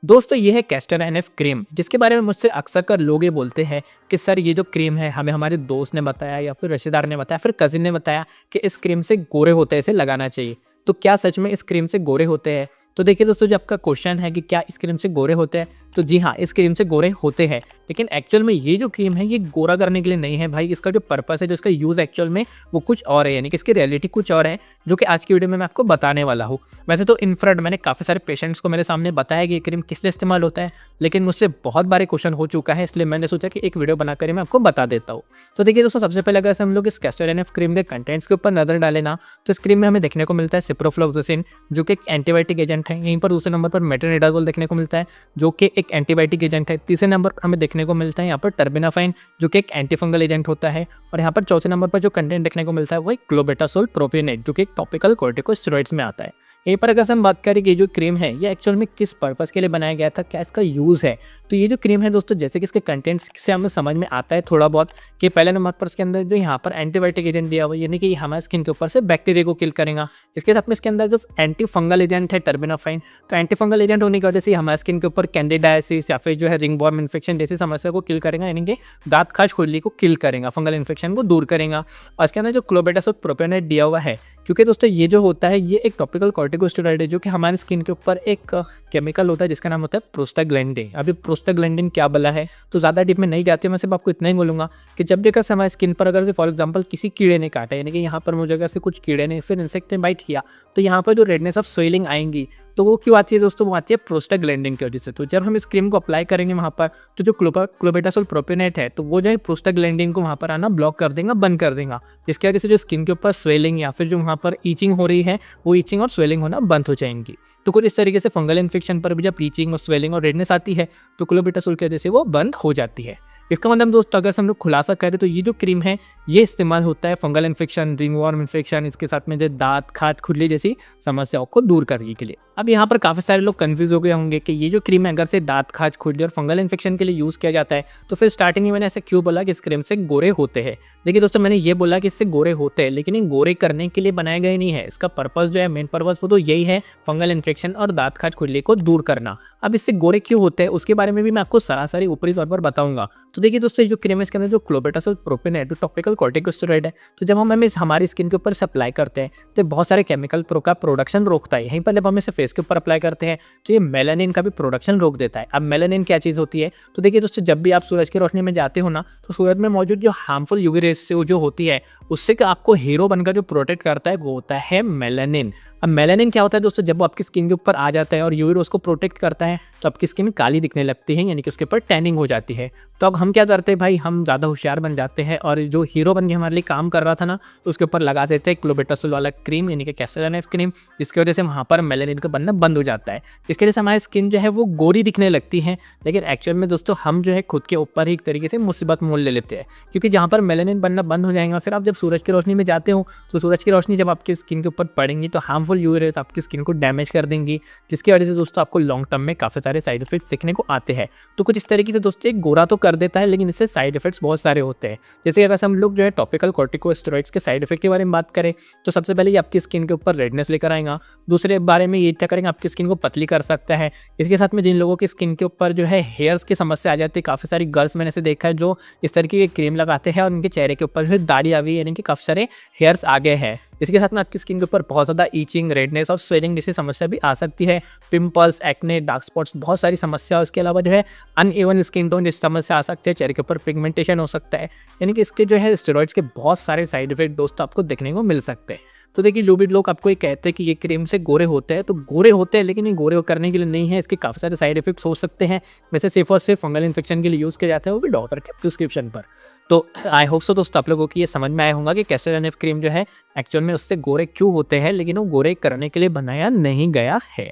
दोस्तों ये है कैस्टर एनएफ क्रीम, जिसके बारे में मुझसे अक्सर कर लोग ये बोलते हैं कि सर ये जो क्रीम है हमें हमारे दोस्त ने बताया या फिर रिश्तेदार ने बताया, फिर कजिन ने बताया कि इस क्रीम से गोरे होते हैं, इसे लगाना चाहिए। तो क्या सच में इस क्रीम से गोरे होते हैं? तो देखिए दोस्तों, जब आपका क्वेश्चन है कि क्या इस क्रीम से गोरे होते हैं, तो जी हाँ, इस क्रीम से गोरे होते हैं। लेकिन एक्चुअल में ये जो क्रीम है ये गोरा करने के लिए नहीं है भाई। इसका जो पर्पस है, जो इसका यूज़ एक्चुअल में वो कुछ और है, यानी कि इसकी रियलिटी कुछ और है, जो कि आज की वीडियो में मैं आपको बताने वाला हूँ। वैसे तो इनफ्रारेड मैंने काफ़ी सारे पेशेंट्स को मेरे सामने बताया कि ये क्रीम किस लिए इस्तेमाल होता है, लेकिन मुझसे बहुत बार क्वेश्चन हो चुका है, इसलिए मैंने सोचा कि एक वीडियो बनाकर मैं आपको बता देता हूँ। तो देखिए दोस्तों, सबसे पहले अगर हम लोग इस कैस्टर एनएफ क्रीम के कंटेंट्स के ऊपर नजर डालें ना, तो इस क्रीम में हमें देखने को मिलता है सिप्रोफ्लोक्सासिन, जो कि एक एंटीबायोटिक एजेंट है। यहीं पर दूसरे नंबर पर मेट्रोनिडाज़ोल देखने को मिलता है, जो कि एक एंटीबायोटिक एजेंट है। तीसरे नंबर पर हमें देखने को मिलता है यहाँ पर टर्बिनाफाइन, जो कि एक एंटीफंगल एजेंट होता है। और यहाँ पर चौथे नंबर पर जो कंटेंट देखने को मिलता है वो क्लोबेटासोल प्रोपियोनेट, जो कि एक टॉपिकल कोर्टिकोस्टेरॉइड्स में आता है। यहीं पर अगर हम बात करें कि ये जो क्रीम है ये एक्चुअल में किस पर्पस के लिए बनाया गया था, क्या इसका यूज़ है, तो ये जो क्रीम है दोस्तों, जैसे कि इसके कंटेंट्स से हमें समझ में आता है थोड़ा बहुत कि पहले नंबर पर इसके अंदर जो यहाँ पर एंटीबायोटिक एजेंट दिया हुआ है, यानी कि हमारे स्किन के ऊपर से बैक्टीरिया को किल करेगा। इसके साथ में इसके अंदर जो एंटी फंगल एजेंट है टर्बिनाफाइन, तो एंटी फंगल एजेंट होने की वजह से हमारे स्किन के ऊपर कैंडिडाइसिस या फिर जो है रिंगवॉर्म इन्फेक्शन जैसी समस्या को किल करेगा, यानी कि दांत खाज खुजली को किल करेगा, फंगल इन्फेक्शन को दूर करेगा। और इसके अंदर जो क्लोबेटासोल प्रोपियोनेट दिया हुआ है, क्योंकि दोस्तों ये जो होता है ये एक टॉपिकल कॉर्टिकोस्टेरॉइड है, जो कि हमारे स्किन के ऊपर एक केमिकल होता है जिसका नाम होता है प्रोस्टाग्लैंडिन। अभी प्रोस्टाग्लैंडिन क्या बला है तो ज़्यादा डीप में नहीं जाती, मैं सिर्फ आपको इतना ही बोलूँगा कि जब भी अगर हमारे स्किन पर अगर से फॉर एग्जांपल किसी कीड़े ने काटा, यानी कि यहाँ पर मुझे अगर से कुछ कीड़े ने फिर इंसेक्ट ने बाइट किया, तो यहाँ पर जो रेडनेस ऑफ स्वेलिंग आएंगी, तो वो क्यों आती है दोस्तों? वो आती है प्रोस्टाग्लैंडिन की वजह से। तो जब हम इस क्रीम को अप्लाई करेंगे वहाँ पर, तो जो क्लोबेटासोल प्रोपियोनेट है, तो वो जो है प्रोस्टाग्लैंडिन को वहाँ पर आना ब्लॉक कर देगा, बंद कर देगा, जिसकी वजह से जो स्किन के ऊपर स्वेलिंग या फिर जो वहाँ पर ईचिंग हो रही है, वो ईचिंग और स्वेलिंग होना बंद हो जाएंगी। तो कुछ इस तरीके से फंगल इन्फेक्शन पर भी जब ईचिंग और स्वेलिंग और रेडनेस आती है, तो क्लोबेटासोल की वजह से वो बंद हो जाती है। इसका मतलब दोस्तों, अगर हम लोग खुलासा करें तो ये जो क्रीम है ये इस्तेमाल होता है फंगल इन्फेक्शन, रिंगवॉर्म इन्फेक्शन, इसके साथ में जो दांत खाज खुजली जैसी समस्याओं को दूर करने के लिए। अब यहाँ पर काफ़ी सारे लोग कंफ्यूज हो गए होंगे कि ये जो क्रीम है अगर से दांत खाज खुजली और फंगल इन्फेक्शन के लिए यूज़ किया जाता है, तो फिर स्टार्टिंग में मैंने ऐसे क्यों बोला कि इस क्रीम से गोरे होते हैं। देखिए दोस्तों, मैंने ये बोला कि इससे गोरे होते हैं, लेकिन ये गोरे करने के लिए बनाए गए नहीं है। इसका पर्पस जो है, मेन पर्पस वो तो यही है, फंगल इन्फेक्शन और दांत खाज खुजली को दूर करना। अब इससे गोरे क्यों होते हैं उसके बारे में भी मैं आपको सरासरी ऊपरी तौर पर बताऊंगा। तो देखिए दोस्तों, ये जो क्रीम है इसके अंदर जो क्लोबेटासोल प्रोपियोनेट, जो टॉपिकल कॉर्टिकोस्टेरॉइड है, तो जब हम इसे हमारी स्किन के ऊपर से अप्लाई करते हैं तो बहुत सारे केमिकल का प्रोडक्शन रोकता है। यहीं पर जब हम इसे फेस के ऊपर अप्लाई करते हैं तो ये मेलानिन का भी प्रोडक्शन रोक देता है। अब मेलानिन क्या चीज़ होती है? तो देखिए दोस्तों, जब भी आप सूरज की रोशनी में जाते हो ना, तो सूरज में मौजूद जो हार्मफुल यूवी रेज से जो होती है, उससे आपको हीरो बनकर जो प्रोटेक्ट करता है वो होता है मेलानिन। अब मेलानिन क्या होता है दोस्तों? जब वो आपकी स्किन के ऊपर आ जाता है और यूवी रेज को प्रोटेक्ट करता है, तो आपकी स्किन काली दिखने लगती है, यानी कि उसके ऊपर टैनिंग हो जाती है। तो अब हम क्या करते हैं भाई, हम ज़्यादा होशियार बन जाते हैं और जो हीरो बन के हमारे लिए काम कर रहा था ना, तो उसके ऊपर लगा देते हैं क्लोबेटासोल वाला क्रीम, यानी कि कैस्टर एनएफ क्रीम, जिसकी वजह से वहाँ पर मेलानिन का बनना बंद हो जाता है। इसके वजह से हमारी स्किन जो है वो गोरी दिखने लगती है। लेकिन एक्चुअल में दोस्तों, हम जो है खुद के ऊपर ही एक तरीके से मुसीबत मोल ले लेते हैं, क्योंकि जहाँ पर मेलानिन बनना बंद हो जाएगा, फिर आप जब सूरज की रोशनी में जाते हो तो सूरज की रोशनी जब आपकी स्किन के ऊपर पड़ेंगी तो हार्मफुल यूवी रेज आपकी स्किन को डैमेज कर देंगी, जिसकी वजह से दोस्तों आपको लॉन्ग टर्म में काफ़ी सारे साइड इफेक्ट्स देखने को आते हैं। तो कुछ इस तरीके से दोस्तों, एक गोरा तो कर देता है, लेकिन इससे साइड इफेक्ट्स बहुत सारे होते हैं। जैसे अगर हम लोग जो है टॉपिकल कॉर्टिकोस्टेरॉइड्स के साइड इफेक्ट के बारे में बात करें, तो सबसे पहले ये आपकी स्किन के ऊपर रेडनेस लेकर आएगा। दूसरे बारे में ये क्या करेंगे, आपकी स्किन को पतली कर सकता है। इसके साथ में जिन लोगों की स्किन के ऊपर जो है हेयर्स की समस्या आ जाती है, काफ़ी सारी गर्ल्स मैंने ऐसे देखा है जो इस तरीके की क्रीम लगाते हैं और उनके चेहरे के ऊपर जो है दाढ़ी आ गई, यानी कि काफ़ी सारे हेयर्स आ गए हैं। इसके साथ में आपकी स्किन के ऊपर बहुत ज़्यादा ईचिंग, रेडनेस और स्वेलिंग जैसी समस्या भी आ सकती है। पिंपल्स, एक्ने, डार्क स्पॉट्स, बहुत सारी समस्या। उसके अलावा जो है अनइवन स्किन टोन जैसी समस्या आ सकती है, चेहरे के ऊपर पिगमेंटेशन हो सकता है। यानी कि इसके जो है स्टेरॉइड्स के बहुत सारे साइड इफेक्ट दोस्तों आपको देखने को मिल सकते हैं। तो देखिए, जो भी लोग आपको ये कहते हैं कि ये क्रीम से गोरे होते हैं, तो गोरे होते हैं, लेकिन ये गोरे करने के लिए नहीं है। इसके काफ़ी सारे साइड इफेक्ट्स हो सकते हैं। वैसे सिर्फ और सिर्फ फंगल इन्फेक्शन के लिए यूज़ किया जाता है, वो भी डॉक्टर के प्रिस्क्रिप्शन पर। तो आई होप सो दोस्तों, आप लोगों की ये समझ में आया होगा कि कैस्टर एनएफ क्रीम जो है एक्चुअल में उससे गोरे क्यों होते हैं, लेकिन वो गोरे करने के लिए बनाया नहीं गया है।